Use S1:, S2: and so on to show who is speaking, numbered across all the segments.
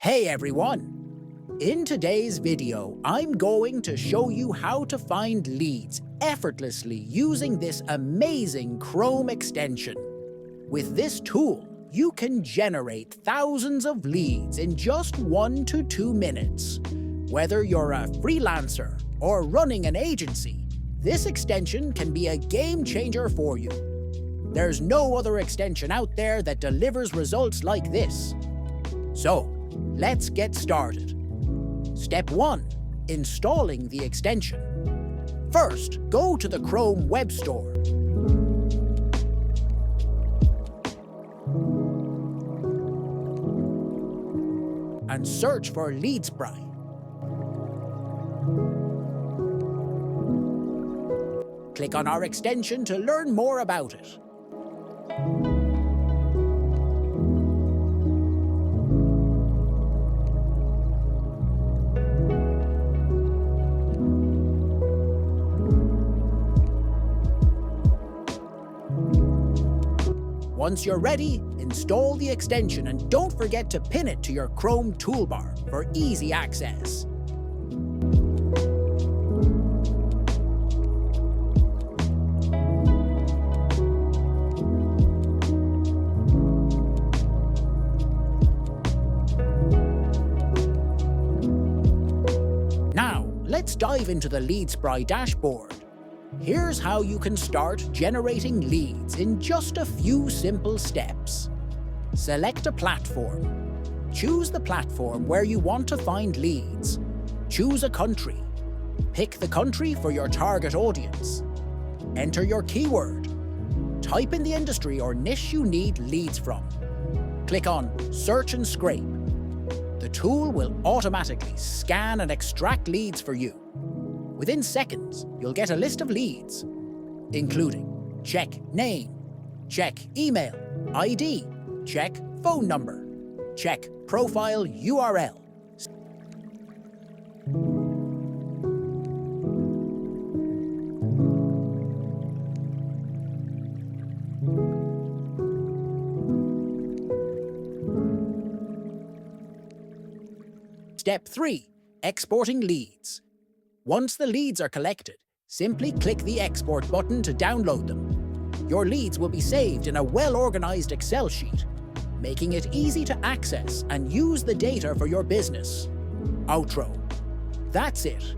S1: Hey everyone! In today's video, I'm going to show you how to find leads effortlessly using this amazing Chrome extension. With this tool, you can generate thousands of leads in just 1 to 2 minutes. Whether you're a freelancer or running an agency, this extension can be a game changer for you. There's no other extension out there that delivers results like this. So, let's get started. Step 1. Installing the extension. First, go to the Chrome Web Store. And search for LeadSpry. Click on our extension to learn more about it. Once you're ready, install the extension and don't forget to pin it to your Chrome toolbar for easy access. Now, let's dive into the LeadSpry dashboard. Here's how you can start generating leads in just a few simple steps. Select a platform. Choose the platform where you want to find leads. Choose a country. Pick the country for your target audience. Enter your keyword. Type in the industry or niche you need leads from. Click on Search and Scrape. The tool will automatically scan and extract leads for you. Within seconds, you'll get a list of leads, including check name, check email, ID, check phone number, check profile URL. Step 3. Exporting leads. Once the leads are collected, simply click the Export button to download them. Your leads will be saved in a well-organized Excel sheet, making it easy to access and use the data for your business. Outro. That's it.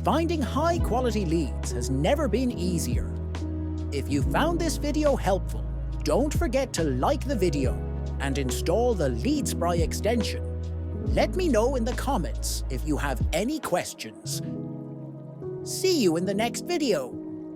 S1: Finding high-quality leads has never been easier. If you found this video helpful, don't forget to like the video and install the LeadSpry extension. Let me know in the comments if you have any questions. See you in the next video.